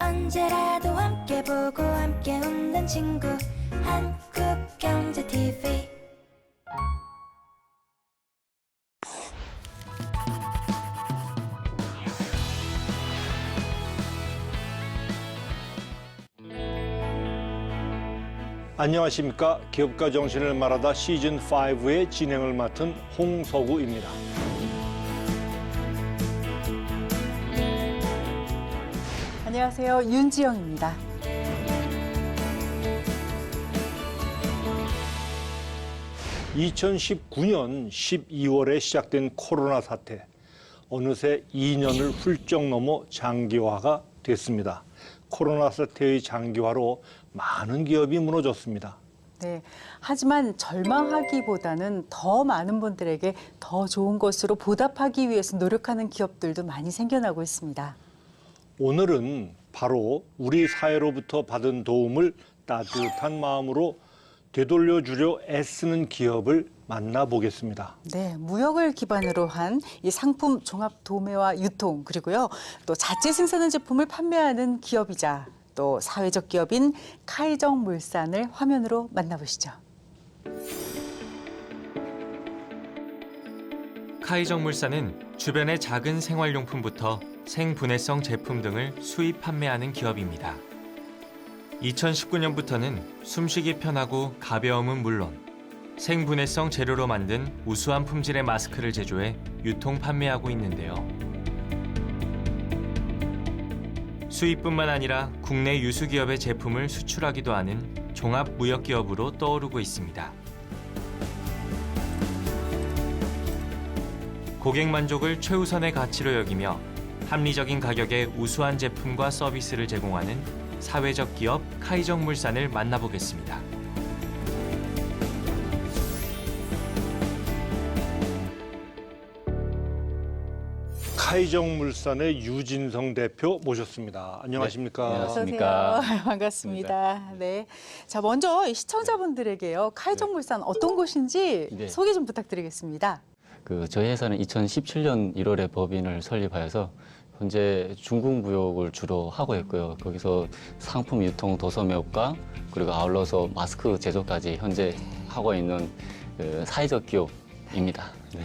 언제라도 함께 보고 함께 웃는 친구 한국경제TV. 안녕하십니까. 기업가 정신을 말하다 시즌5의 진행을 맡은 홍서구입니다. 안녕하세요. 윤지영입니다. (2019년 12월에) 시작된 코로나 사태. 어느새 2년을 훌쩍 넘어 장기화가 됐습니다. 코로나 사태의 장기화로 많은 기업이 무너졌습니다. 네, 하지만 절망하기보다는 더 많은 분들에게 더 좋은 것으로 보답하기 위해서 노력하는 기업들도 많이 생겨나고 있습니다. 오늘은 바로 우리 사회로부터 받은 도움을 따뜻한 마음으로 되돌려주려 애쓰는 기업을 만나보겠습니다. 네, 무역을 기반으로 한 이 상품 종합 도매와 유통, 그리고요 또 자체 생산한 제품을 판매하는 기업이자 또 사회적 기업인 카이정물산을 화면으로 만나보시죠. 카이정물산은 주변의 작은 생활용품부터 생분해성 제품 등을 수입 판매하는 기업입니다. 2019년부터는 숨쉬기 편하고 가벼움은 물론 생분해성 재료로 만든 우수한 품질의 마스크를 제조해 유통 판매하고 있는데요. 수입뿐만 아니라 국내 유수기업의 제품을 수출하기도 하는 종합무역기업으로 떠오르고 있습니다. 고객 만족을 최우선의 가치로 여기며 합리적인 가격에 우수한 제품과 서비스를 제공하는 사회적 기업 카이정물산을 만나보겠습니다. 카이정물산의 유진성 대표 모셨습니다. 안녕하십니까? 네, 어서 안녕하십니까? 오세요. 반갑습니다. 네, 자 먼저 이 시청자분들에게요 카이정물산 어떤 곳인지 네. 소개 좀 부탁드리겠습니다. 저희 회사는 2017년 1월에 법인을 설립하여서 현재 중국 무역을 주로 하고 있고요. 거기서 상품 유통 도소매업과 그리고 아울러서 마스크 제조까지 현재 하고 있는 사회적 기업입니다. 네.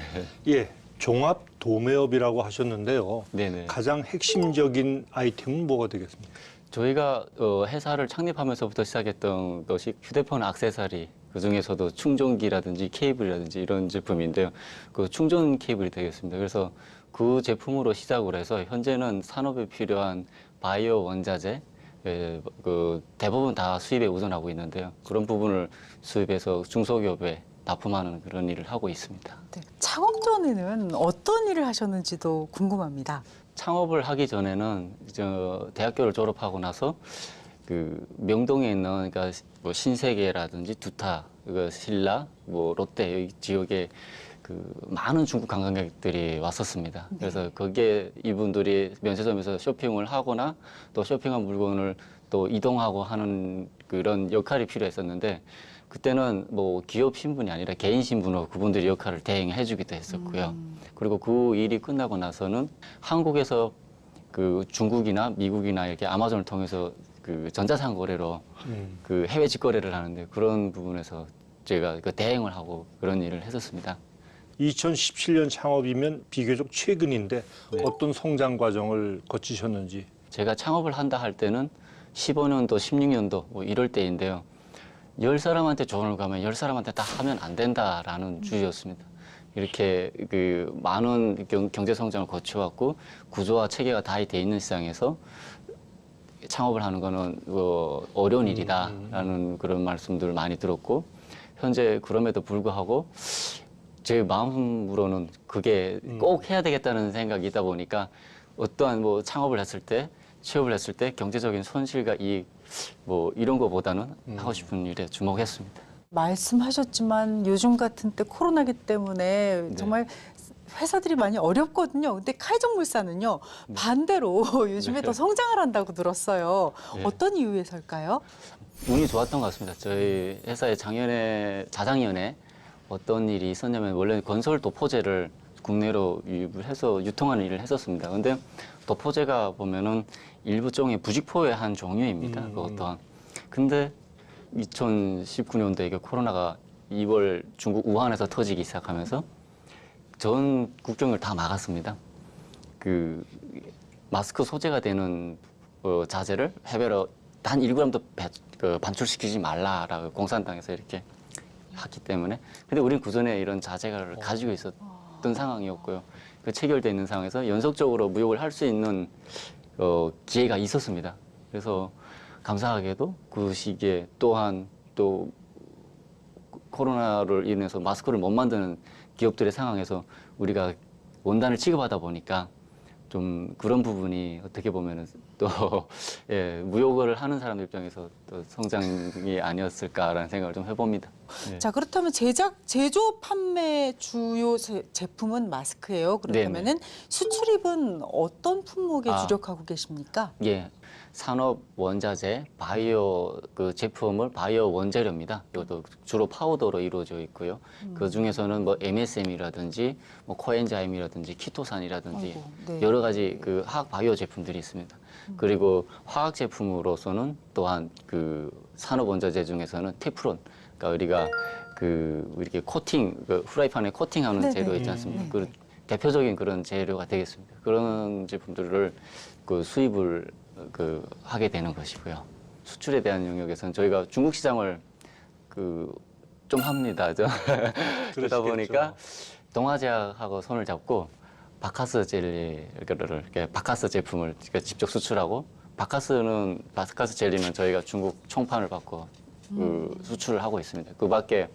예, 종합 도매업이라고 하셨는데요. 네네. 가장 핵심적인 아이템은 뭐가 되겠습니까? 저희가 회사를 창립하면서부터 시작했던 것이 휴대폰 액세서리, 그중에서도 충전기라든지 케이블이라든지 이런 제품인데요. 그 충전 케이블이 되겠습니다. 그래서 그 제품으로 시작을 해서 현재는 산업에 필요한 바이오 원자재, 대부분 다 수입에 의존하고 있는데요. 그런 부분을 수입해서 중소기업에 납품하는 그런 일을 하고 있습니다. 네, 창업 전에는 어떤 일을 하셨는지도 궁금합니다. 창업을 하기 전에는 대학교를 졸업하고 나서 명동에 있는 그러니까 뭐 신세계라든지 두타, 신라, 뭐 롯데 이 지역에 많은 중국 관광객들이 왔었습니다. 네. 그래서 거기에 이분들이 면세점에서 쇼핑을 하거나 또 쇼핑한 물건을 또 이동하고 하는 그런 역할이 필요했었는데 그때는 뭐 기업 신분이 아니라 개인 신분으로 그분들이 역할을 대행해 주기도 했었고요. 그리고 그 일이 끝나고 나서는 한국에서 중국이나 미국이나 이렇게 아마존을 통해서 전자상거래로 해외 직거래를 하는데 그런 부분에서 제가 대행을 하고 그런 일을 했었습니다. 2017년 창업이면 비교적 최근인데 네. 어떤 성장 과정을 거치셨는지. 제가 창업을 한다 할 때는 15년도, 16년도 뭐 이럴 때인데요. 10사람한테 조언을 가면 10사람한테 다 하면 안 된다라는 주의였습니다. 이렇게 많은 경제 성장을 거쳐왔고 구조와 체계가 다 돼 있는 시장에서 창업을 하는 거는 어려운 일이다라는 그런 말씀들을 많이 들었고 현재 그럼에도 불구하고 제 마음으로는 그게 꼭 해야 되겠다는 생각이 있다 보니까 어떠한 뭐 창업을 했을 때 취업을 했을 때 경제적인 손실과 이익 뭐 이런 거보다는 하고 싶은 일에 주목했습니다. 말씀하셨지만 요즘 같은 때 코로나기 때문에 네. 정말 회사들이 많이 어렵거든요. 근데 카이정물산은요 반대로 요즘에 네. 더 성장을 한다고 들었어요. 네. 어떤 이유에서일까요? 운이 좋았던 것 같습니다. 저희 회사에 자작년에 어떤 일이 있었냐면 원래 건설 도포제를 국내로 유입을 해서 유통하는 일을 했었습니다. 근데 도포제가 보면은 일부 종의 부직포의 한 종류입니다. 그것 또한. 근데 2019년도에 이게 코로나가 2월 중국 우한에서 터지기 시작하면서 전 국경을 다 막았습니다. 그 마스크 소재가 되는 자재를 해외로 단 1g도 반출시키지 말라라고 공산당에서 이렇게 했기 때문에. 근데 우리는 그전에 이런 자재를 가지고 있었던 상황이었고요. 그 체결되어 있는 상황에서 연속적으로 무역을 할 수 있는 기회가 있었습니다. 그래서 감사하게도 그 시기에 또한 또 코로나를 인해서 마스크를 못 만드는 기업들의 상황에서 우리가 원단을 취급하다 보니까 좀 그런 부분이 어떻게 보면은 또 예, 무역을 하는 사람 입장에서 또 성장이 아니었을까라는 생각을 좀 해봅니다. 예. 자, 그렇다면 제조, 판매 주요 제품은 마스크예요. 그렇다면은 수출입은 어떤 품목에 주력하고 계십니까? 예, 산업 원자재, 바이오 그 제품을 바이오 원재료입니다. 이것도 주로 파우더로 이루어져 있고요. 그 중에서는 뭐 MSM이라든지 뭐 코엔자임이라든지 키토산이라든지 아이고, 네. 여러 가지 그 화학 바이오 제품들이 있습니다. 그리고 화학 제품으로서는 또한 그 산업 원자재 중에서는 테프론, 그러니까 우리가 그 이렇게 코팅, 그 후라이팬에 코팅하는 네네. 재료 있지 않습니까? 그 대표적인 그런 재료가 되겠습니다. 그런 제품들을 그 수입을 그 하게 되는 것이고요. 수출에 대한 영역에서는 저희가 중국 시장을 그 좀 합니다. 그러다 보니까 동아제약하고 손을 잡고 바카스 젤리를 이렇게 바카스 제품을 직접 수출하고 바카스 젤리는 저희가 중국 총판을 받고 그 수출을 하고 있습니다. 그 밖에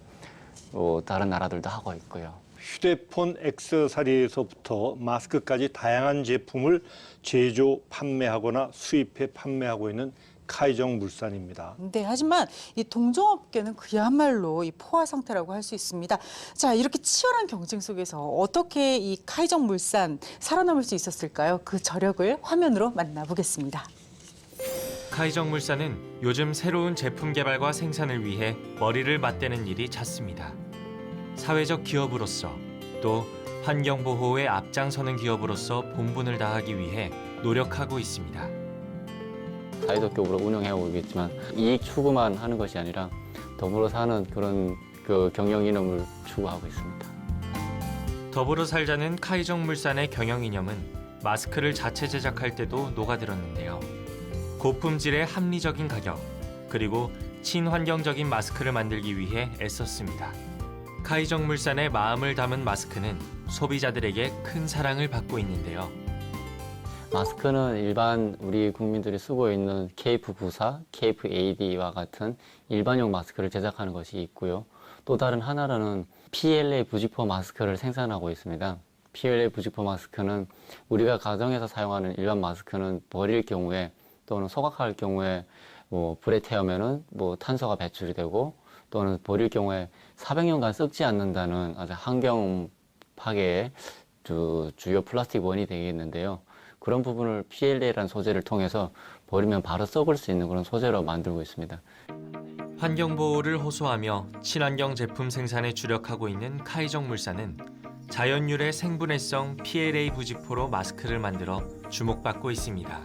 다른 나라들도 하고 있고요. 휴대폰 액세서리에서부터 마스크까지 다양한 제품을 제조, 판매하거나 수입해 판매하고 있는 카이정 물산입니다. 네, 하지만 이 동종업계는 그야말로 이 포화 상태라고 할 수 있습니다. 자, 이렇게 치열한 경쟁 속에서 어떻게 이 카이정 물산 살아남을 수 있었을까요? 그 저력을 화면으로 만나보겠습니다. 카이정 물산은 요즘 새로운 제품 개발과 생산을 위해 머리를 맞대는 일이 잦습니다. 사회적 기업으로서 또 환경 보호에 앞장서는 기업으로서 본분을 다하기 위해 노력하고 있습니다. 사회적 기업으로 운영해오고 있겠지만 이익 추구만 하는 것이 아니라 더불어 사는 그런 그 경영 이념을 추구하고 있습니다. 더불어 살자는 카이정 물산의 경영 이념은 마스크를 자체 제작할 때도 녹아들었는데요. 고품질의 합리적인 가격, 그리고 친환경적인 마스크를 만들기 위해 애썼습니다. 카이정 물산의 마음을 담은 마스크는 소비자들에게 큰 사랑을 받고 있는데요. 마스크는 일반 우리 국민들이 쓰고 있는 KF94, KF80와 같은 일반용 마스크를 제작하는 것이 있고요. 또 다른 하나로는 PLA 부직포 마스크를 생산하고 있습니다. PLA 부직포 마스크는 우리가 가정에서 사용하는 일반 마스크는 버릴 경우에 또는 소각할 경우에 뭐 불에 태우면은 뭐 탄소가 배출이 되고 또는 버릴 경우에 400년간 썩지 않는다는 아주 환경 파괴의 주요 플라스틱 원이 되겠는데요. 그런 부분을 PLA라는 소재를 통해서 버리면 바로 썩을 수 있는 그런 소재로 만들고 있습니다. 환경 보호를 호소하며 친환경 제품 생산에 주력하고 있는 카이정 물산은 자연유래 생분해성 PLA 부직포로 마스크를 만들어 주목받고 있습니다.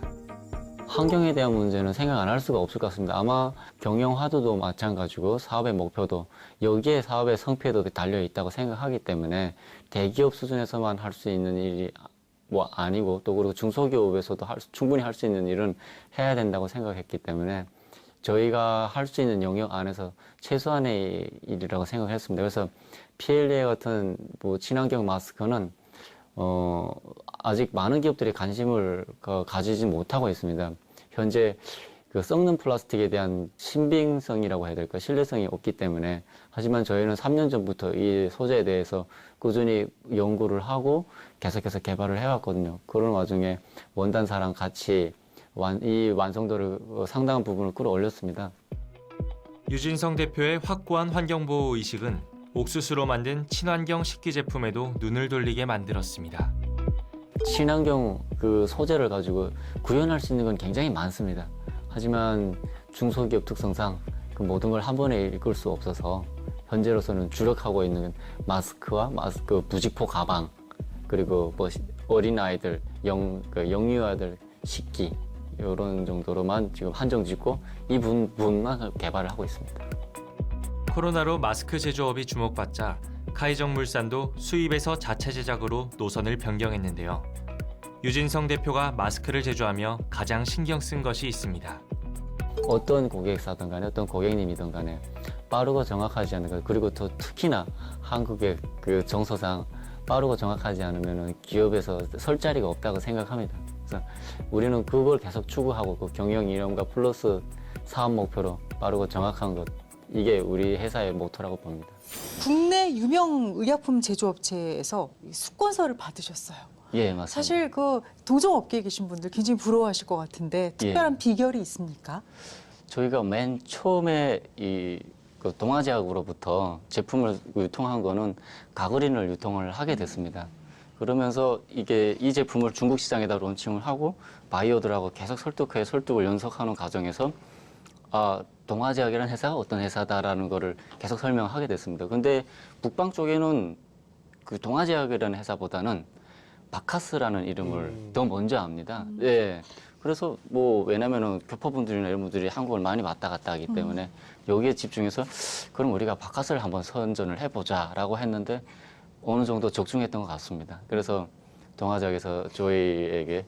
환경에 대한 문제는 생각 안 할 수가 없을 것 같습니다. 아마 경영 화두도 마찬가지고 사업의 목표도 여기에 사업의 성패도 달려 있다고 생각하기 때문에 대기업 수준에서만 할 수 있는 일이 뭐 아니고 또 그리고 중소기업에서도 충분히 할 수 있는 일은 해야 된다고 생각했기 때문에 저희가 할 수 있는 영역 안에서 최소한의 일이라고 생각했습니다. 그래서 PLA 같은 뭐 친환경 마스크는 아직 많은 기업들이 관심을 가지지 못하고 있습니다. 현재 그 썩는 플라스틱에 대한 신빙성이라고 해야 될까, 신뢰성이 없기 때문에. 하지만 저희는 3년 전부터 이 소재에 대해서 꾸준히 연구를 하고 계속해서 개발을 해왔거든요. 그런 와중에 원단사랑 같이 이 완성도를 상당한 부분을 끌어올렸습니다. 유진성 대표의 확고한 환경보호 의식은 옥수수로 만든 친환경 식기 제품에도 눈을 돌리게 만들었습니다. 친환경 그 소재를 가지고 구현할 수 있는 건 굉장히 많습니다. 하지만 중소기업 특성상 그 모든 걸 한 번에 읽을 수 없어서 현재로서는 주력하고 있는 마스크와 마스크 부직포 가방, 그리고 뭐 어린 아이들, 영유아들 식기 이런 정도로만 지금 한정 짓고 이 부분만 개발을 하고 있습니다. 코로나로 마스크 제조업이 주목받자 카이정물산도 수입에서 자체 제작으로 노선을 변경했는데요. 유진성 대표가 마스크를 제조하며 가장 신경 쓴 것이 있습니다. 어떤 고객사든 간에 어떤 고객님이든 간에 빠르고 정확하지 않은 것, 그리고 더 특히나 한국의 그 정서상 빠르고 정확하지 않으면 기업에서 설 자리가 없다고 생각합니다. 그래서 우리는 그걸 계속 추구하고 그 경영 이념과 플러스 사업 목표로 빠르고 정확한 것, 이게 우리 회사의 모토라고 봅니다. 국내 유명 의약품 제조업체에서 수권서를 받으셨어요. 예, 맞습니다. 사실 그 동종업계에 계신 분들 굉장히 부러워하실 것 같은데 특별한 비결이 있습니까? 저희가 맨 처음에 그 동아제약으로부터 제품을 유통한 거는 가그린을 유통을 하게 됐습니다. 그러면서 이 제품을 중국 시장에다 론칭을 하고 바이오들하고 계속 설득을 연속하는 과정에서 동아제약이라는 회사가 어떤 회사다라는 거를 계속 설명하게 됐습니다. 근데 북방 쪽에는 그 동아제약이라는 회사보다는 바카스라는 이름을 더 먼저 압니다. 예. 그래서 왜냐면은 교포분들이나 이런 분들이 한국을 많이 왔다 갔다 하기 때문에 여기에 집중해서 그럼 우리가 바카스를 한번 선전을 해보자라고 했는데 어느 정도 적중했던 것 같습니다. 그래서 동아제약에서 저희에게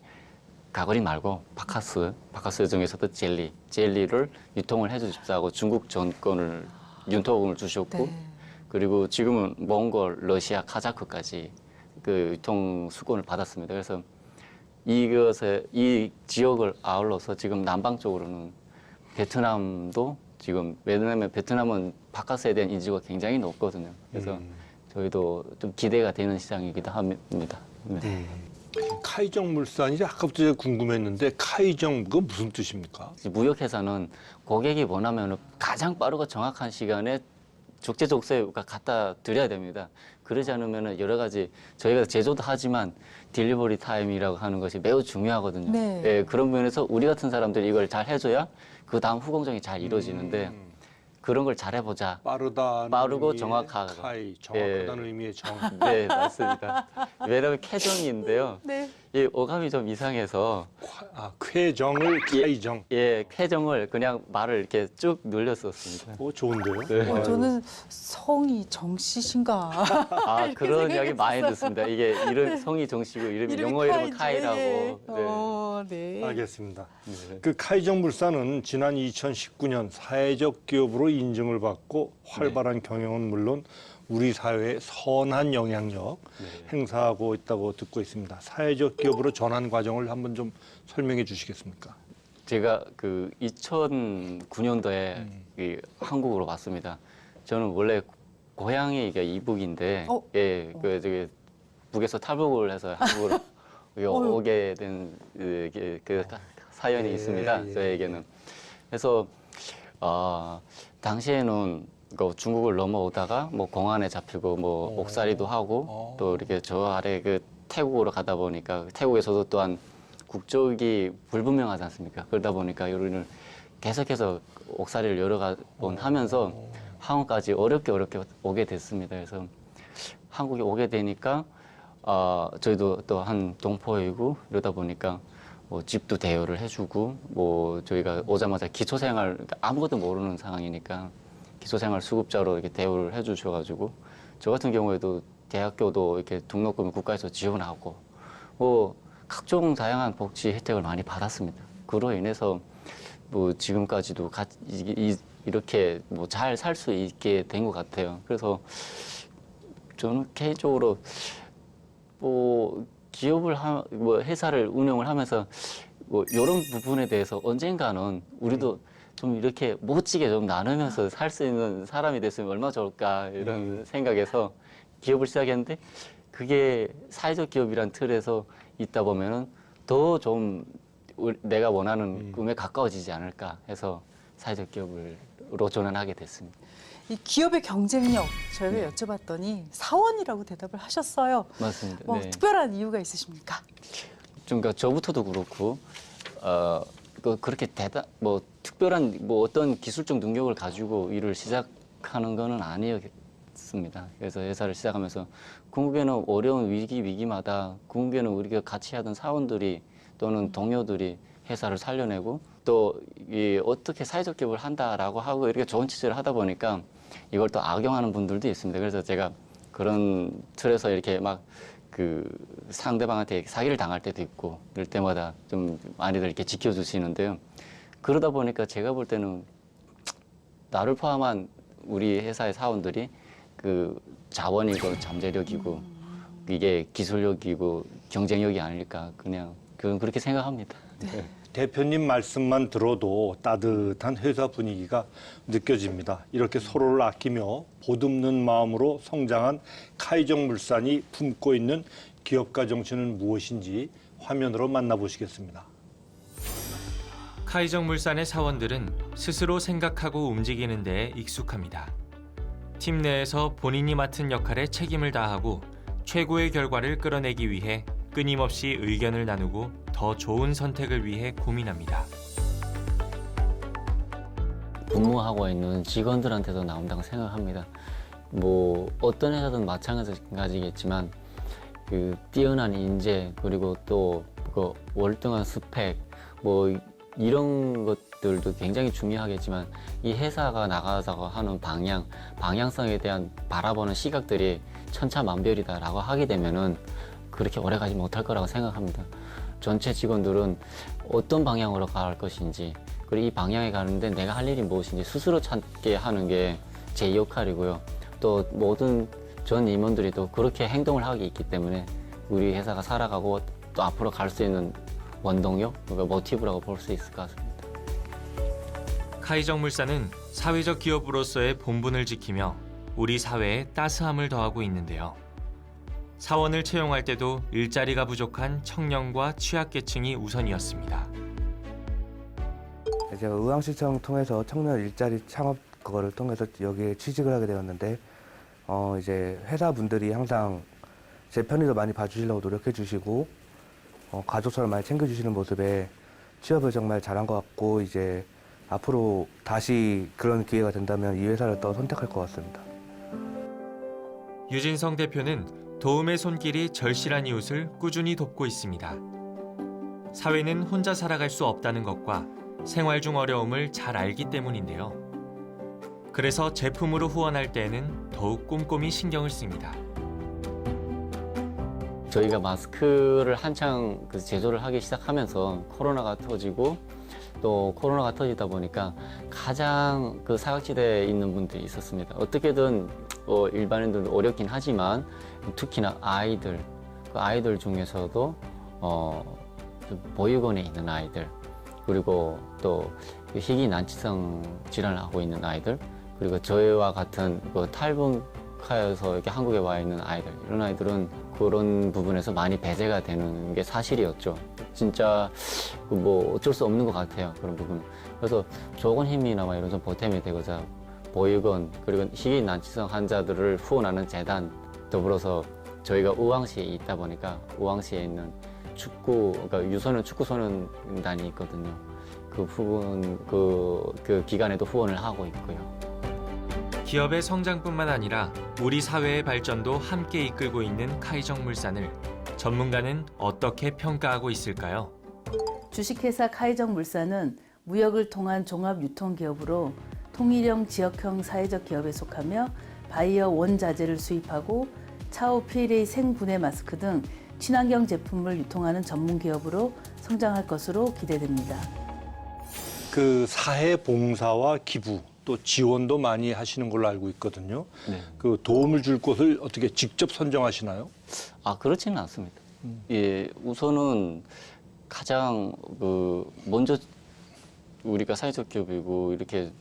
가거리 말고 바카스 중에서도 젤리를 유통을 해주십사고 중국 전권을 윤통을 주셨고 네. 그리고 지금은 몽골, 러시아, 카자흐까지 그 유통 수권을 받았습니다. 그래서 이 지역을 아울러서 지금 남방 쪽으로는 베트남도 지금 왜냐하면 베트남은 바카스에 대한 인지도가 굉장히 높거든요. 그래서 저희도 좀 기대가 되는 시장이기도 합니다. 네. 카이정물산이 아까부터 제가 궁금했는데 카이정 그건 무슨 뜻입니까? 무역회사는 고객이 원하면 가장 빠르고 정확한 시간에 적재적소가 갖다 드려야 됩니다. 그러지 않으면 여러 가지 저희가 제조도 하지만 딜리버리 타임이라고 하는 것이 매우 중요하거든요. 네. 예, 그런 면에서 우리 같은 사람들이 이걸 잘 해줘야 그 다음 후공정이 잘 이루어지는데 그런 걸 잘해보자. 빠르고 정확하고. 카이, 정확하다는 의미의 정. 네, 맞습니다. 왜냐하면 캐정인데요. 네. 이 어감이 좀 이상해서 쾌정을 카이정. 예, 쾌정을 그냥 말을 이렇게 쭉 늘렸었습니다. 좋은데요? 네. 저는 성이 정씨신가? 그런 이야기 많이 듣습니다. 이게 이름 성이 정씨고 이름이 영어 이름은 카이라고. 네. 알겠습니다. 네. 그 카이정물산은 지난 2019년 사회적 기업으로 인증을 받고 활발한 경영은 물론 우리 사회에 선한 영향력 행사하고 있다고 듣고 있습니다. 사회적 기업으로 전환 과정을 한번 좀 설명해 주시겠습니까? 제가 그 2009년도에 한국으로 왔습니다. 저는 원래 고향이 이북인데, 예, 저기 북에서 탈북을 해서 한국으로 오게 된 그 사연이 있습니다. 저에게는. 그래서 당시에는 중국을 넘어오다가 공안에 잡히고 옥살이도 하고 또 이렇게 저 아래 그 태국으로 가다 보니까 태국에서도 또한 국적이 불분명하지 않습니까? 그러다 보니까 우리는 계속해서 옥살이를 여러 번 하면서 한국까지 어렵게 오게 됐습니다. 그래서 한국에 오게 되니까 저희도 또 한 동포이고 이러다 보니까 집도 대여를 해주고 저희가 오자마자 기초생활 아무것도 모르는 상황이니까 기초생활 수급자로 이렇게 대우를 해주셔가지고 저 같은 경우에도 대학교도 이렇게 등록금을 국가에서 지원하고 각종 다양한 복지 혜택을 많이 받았습니다. 그로 인해서 지금까지도 이렇게 잘 살 수 있게 된 것 같아요. 그래서 저는 개인적으로 기업을 회사를 운영을 하면서 이런 부분에 대해서 언젠가는 우리도 좀 이렇게 멋지게 좀 나누면서 살 수 있는 사람이 됐으면 얼마나 좋을까 이런 생각에서 기업을 시작했는데 그게 사회적 기업이란 틀에서 있다 보면은 더 좀 내가 원하는 꿈에 가까워지지 않을까 해서 사회적 기업으로 전환하게 됐습니다. 이 기업의 경쟁력 저희가 여쭤봤더니 사원이라고 대답을 하셨어요. 맞습니다. 네. 특별한 이유가 있으십니까? 그러니까 저부터도 그렇고 그렇게 특별한 어떤 기술적 능력을 가지고 일을 시작하는 거는 아니었습니다. 같습니다. 그래서 회사를 시작하면서 궁극에는 어려운 위기마다 궁극에는 우리가 같이 하던 사원들이 또는 동료들이 회사를 살려내고 또 이 어떻게 사회적 기업을 한다라고 하고 이렇게 좋은 취지를 하다 보니까 이걸 또 악용하는 분들도 있습니다. 그래서 제가 그런 틀에서 이렇게 막 그 상대방한테 사기를 당할 때도 있고 이럴 때마다 좀 많이들 이렇게 지켜주시는데요. 그러다 보니까 제가 볼 때는 나를 포함한 우리 회사의 사원들이 그 자원이고 잠재력이고 이게 기술력이고 경쟁력이 아닐까 그냥 그렇게 생각합니다. 네. 대표님 말씀만 들어도 따뜻한 회사 분위기가 느껴집니다. 이렇게 서로를 아끼며 보듬는 마음으로 성장한 카이정물산이 품고 있는 기업가 정신은 무엇인지 화면으로 만나보시겠습니다. 카이정물산의 사원들은 스스로 생각하고 움직이는 데에 익숙합니다. 팀 내에서 본인이 맡은 역할에 책임을 다하고 최고의 결과를 끌어내기 위해 끊임없이 의견을 나누고 더 좋은 선택을 위해 고민합니다. 근무하고 있는 직원들한테도 나온다고 생각합니다. 뭐 어떤 회사든 마찬가지겠지만 그 뛰어난 인재 그리고 또 그 월등한 스펙 뭐 이런 것들도 굉장히 중요하겠지만 이 회사가 나가서 하는 방향성에 대한 바라보는 시각들이 천차만별이다라고 하게 되면은 그렇게 오래 가지 못할 거라고 생각합니다. 전체 직원들은 어떤 방향으로 갈 것인지 그리고 이 방향에 가는데 내가 할 일이 무엇인지 스스로 찾게 하는 게 제 역할이고요. 또 모든 전 임원들이 또 그렇게 행동을 하고 있기 때문에 우리 회사가 살아가고 또 앞으로 갈 수 있는 원동력, 그러니까 모티브라고 볼 수 있을 것 같습니다. 카이정물산은 사회적 기업으로서의 본분을 지키며 우리 사회에 따스함을 더하고 있는데요. 사원을 채용할 때도 일자리가 부족한 청년과 취약계층이 우선이었습니다. 제가 의왕시청 통해서 청년 일자리 창업 그거를 통해서 여기에 취직을 하게 되었는데 이제 회사분들이 항상 제 편의도 많이 봐주시려고 노력해 주시고 가족처럼 많이 챙겨주시는 모습에 취업을 정말 잘한 것 같고 이제 앞으로 다시 그런 기회가 된다면 이 회사를 또 선택할 것 같습니다. 유진성 대표는 도움의 손길이 절실한 이웃을 꾸준히 돕고 있습니다. 사회는 혼자 살아갈 수 없다는 것과 생활 중 어려움을 잘 알기 때문인데요. 그래서 제품으로 후원할 때에는 더욱 꼼꼼히 신경을 씁니다. 저희가 마스크를 한창 제조를 하기 시작하면서 코로나가 터지고 또 코로나가 터지다 보니까 가장 그 사각지대에 있는 분들이 있었습니다. 어떻게든 일반인들도 어렵긴 하지만 특히나 아이들, 그 아이들 중에서도 보육원에 있는 아이들 그리고 또 희귀 난치성 질환을 하고 있는 아이들 그리고 저희와 같은 탈북하여서 이렇게 한국에 와 있는 아이들 이런 아이들은 그런 부분에서 많이 배제가 되는 게 사실이었죠. 진짜 뭐 어쩔 수 없는 것 같아요. 그런 부분. 그래서 조금 힘이나마 이런 좀 보탬이 되고자 보육원 그리고 희귀 난치성 환자들을 후원하는 재단 더불어서 저희가 우왕시에 있다 보니까 우왕시에 있는 그러니까 유소년 축구 소년단이 있거든요. 그 부분 그 기관에도 후원을 하고 있고요. 기업의 성장뿐만 아니라 우리 사회의 발전도 함께 이끌고 있는 카이정물산을 전문가는 어떻게 평가하고 있을까요? 주식회사 카이정물산은 무역을 통한 종합 유통기업으로 통일형 지역형 사회적 기업에 속하며 바이오 원자재를 수입하고 차오 PLA 생분해 마스크 등 친환경 제품을 유통하는 전문 기업으로 성장할 것으로 기대됩니다. 그 사회 봉사와 기부 또 지원도 많이 하시는 걸로 알고 있거든요. 네. 그 도움을 줄 곳을 어떻게 직접 선정하시나요? 그렇지는 않습니다. 예, 우선은 가장 먼저 우리가 사회적 기업이고 이렇게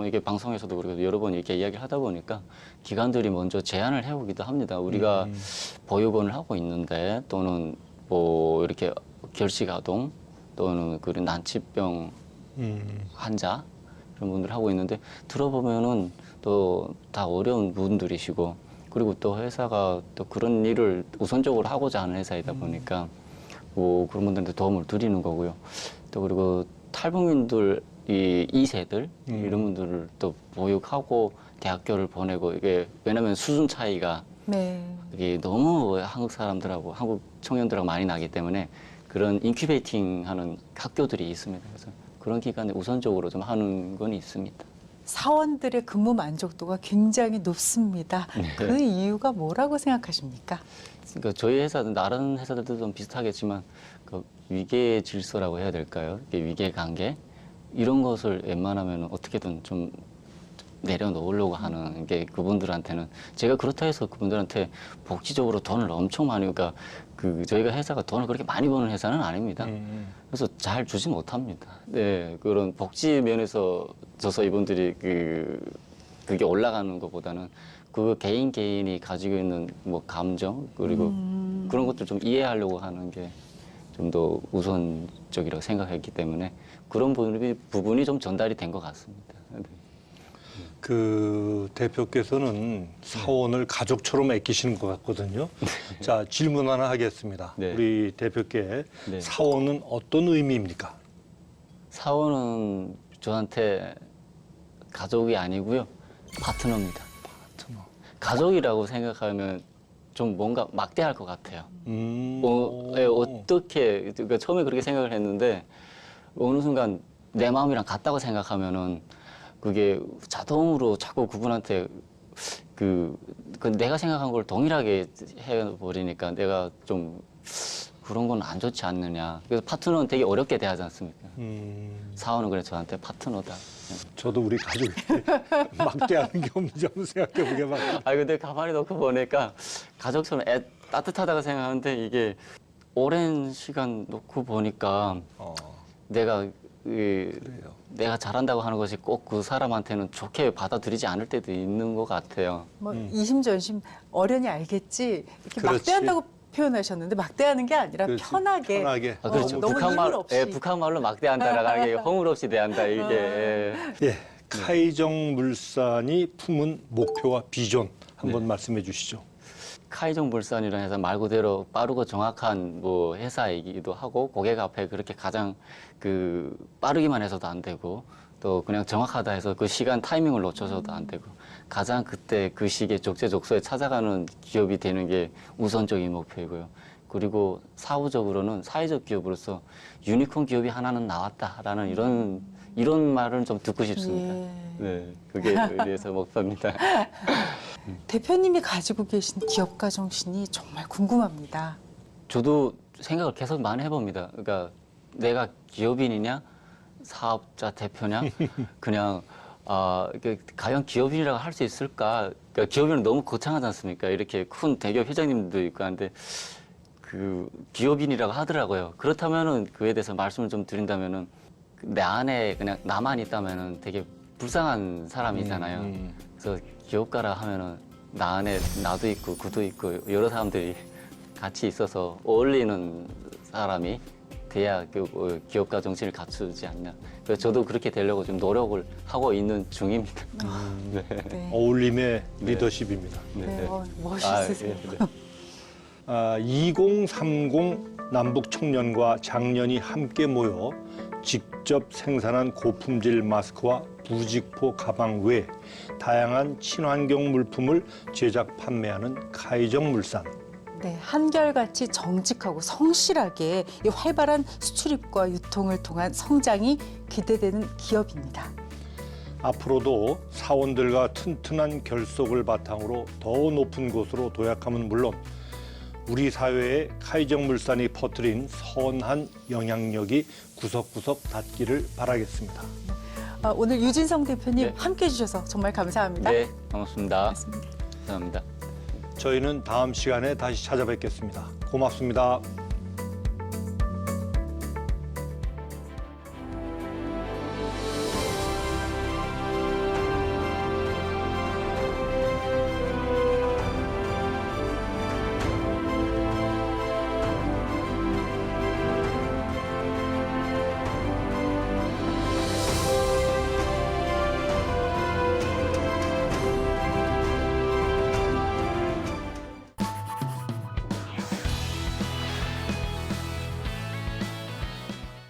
이게 방송에서도 그렇게 여러 번 이렇게 이야기를 하다 보니까 기관들이 먼저 제안을 해오기도 합니다. 우리가 보육원을 하고 있는데 또는 뭐 이렇게 결식아동 또는 그 난치병 환자 이런 분들 하고 있는데 들어보면은 또 다 어려운 분들이시고 그리고 또 회사가 또 그런 일을 우선적으로 하고자 하는 회사이다 보니까 뭐 그런 분들한테 도움을 드리는 거고요. 또 그리고 탈북민들 이 2세들 이런 분들을 또 보육하고 대학교를 보내고 이게 왜냐면 수준 차이가 네. 이게 너무 한국 사람들하고 한국 청년들하고 많이 나기 때문에 그런 인큐베이팅 하는 학교들이 있습니다. 그래서 그런 기간에 우선적으로 좀 하는 건 있습니다. 사원들의 근무 만족도가 굉장히 높습니다. 그 이유가 뭐라고 생각하십니까? 그러니까 저희 회사는 다른 회사들도 좀 비슷하겠지만 그 위계 질서라고 해야 될까요? 이게 위계 관계 이런 것을 웬만하면 어떻게든 좀 내려놓으려고 하는 게 그분들한테는 제가 그렇다 해서 그분들한테 복지적으로 돈을 엄청 많이 그러니까 그 저희가 회사가 돈을 그렇게 많이 버는 회사는 아닙니다. 그래서 잘 주지 못합니다. 네, 그런 복지 면에서 저서 이분들이 그게 올라가는 것보다는 그 개인이 가지고 있는 뭐 감정 그리고 그런 것들 좀 이해하려고 하는 게 좀 더 우선적이라고 생각했기 때문에 그런 부분이 좀 전달이 된 것 같습니다. 네. 그 대표께서는 사원을 가족처럼 아끼시는 것 같거든요. 자, 질문 하나 하겠습니다. 네. 우리 대표께 네. 사원은 어떤 의미입니까? 사원은 저한테 가족이 아니고요. 파트너입니다. 파트너. 가족이라고 생각하면 좀 뭔가 막대할 것 같아요. 오. 어떻게 그러니까 처음에 그렇게 생각을 했는데 어느 순간 내 마음이랑 같다고 생각하면은 그게 자동으로 자꾸 그분한테 그 내가 생각한 걸 동일하게 해버리니까 내가 좀 그런 건 안 좋지 않느냐. 그래서 파트너는 되게 어렵게 대하지 않습니까? 사원은 그래 저한테 파트너다. 저도 우리 가족인데 막대하는 게 없는지 한번 생각해 보게 막. 아 근데 가만히 놓고 보니까 가족처럼 따뜻하다고 생각하는데 이게 오랜 시간 놓고 보니까 내가 내가 잘한다고 하는 것이 꼭 그 사람한테는 좋게 받아들이지 않을 때도 있는 것 같아요. 뭐 이심전심 어련히 알겠지 이렇게 그렇지. 막대한다고 표현하셨는데 막대하는 게 아니라 그렇지. 편하게. 편하게. 아, 그렇죠. 너무 이불 없이. 북한 말로 막대한다라는 게 허물 없이 대한다 이게. 예, 카이정 물산이 품은 목표와 비전 한번 말씀해 주시죠. 카이정 물산이라는 회사 말 그대로 빠르고 정확한 뭐 회사이기도 하고 고객 앞에 그렇게 가장 그 빠르기만 해서도 안 되고 또 그냥 정확하다 해서 그 시간 타이밍을 놓쳐서도 안 되고 가장 그때 그 시기에 적재적소에 찾아가는 기업이 되는 게 우선적인 목표이고요. 그리고 사후적으로는 사회적 기업으로서 유니콘 기업이 하나는 나왔다라는 이런 말을 좀 듣고 싶습니다. 예. 네, 그게 의리에서 목표입니다. 대표님이 가지고 계신 기업가 정신이 정말 궁금합니다. 저도 생각을 계속 많이 해봅니다. 그러니까 내가 기업인이냐, 사업자 대표냐, 그냥 이게 과연 기업인이라고 할 수 있을까? 그러니까 기업인은 너무 거창하지 않습니까? 이렇게 큰 대기업 회장님도 있고 한데 그 기업인이라고 하더라고요. 그렇다면은 그에 대해서 말씀을 좀 드린다면은 내 안에 그냥 나만 있다면은 되게 불쌍한 사람이잖아요. 그래서 기업가라 하면은 나 안에 나도 있고 그도 있고 여러 사람들이 같이 있어서 어울리는 사람이 돼야 그 기업가 정신을 갖추지 않나. 그래서 저도 그렇게 되려고 좀 노력을 하고 있는 중입니다. 네. 네. 어울림의 리더십입니다. 네, 멋있으세요. 네. 2030 남북 청년과 장년이 함께 모여 직접 생산한 고품질 마스크와 부직포 가방 외 다양한 친환경 물품을 제작 판매하는 카이정 물산. 네, 한결같이 정직하고 성실하게 이 활발한 수출입과 유통을 통한 성장이 기대되는 기업입니다. 앞으로도 사원들과 튼튼한 결속을 바탕으로 더 높은 곳으로 도약함은 물론 우리 사회에 카이정 물산이 퍼뜨린 선한 영향력이 구석구석 닿기를 바라겠습니다. 오늘 유진성 대표님 네. 함께해 주셔서 정말 감사합니다. 네, 반갑습니다. 고맙습니다. 감사합니다. 저희는 다음 시간에 다시 찾아뵙겠습니다. 고맙습니다.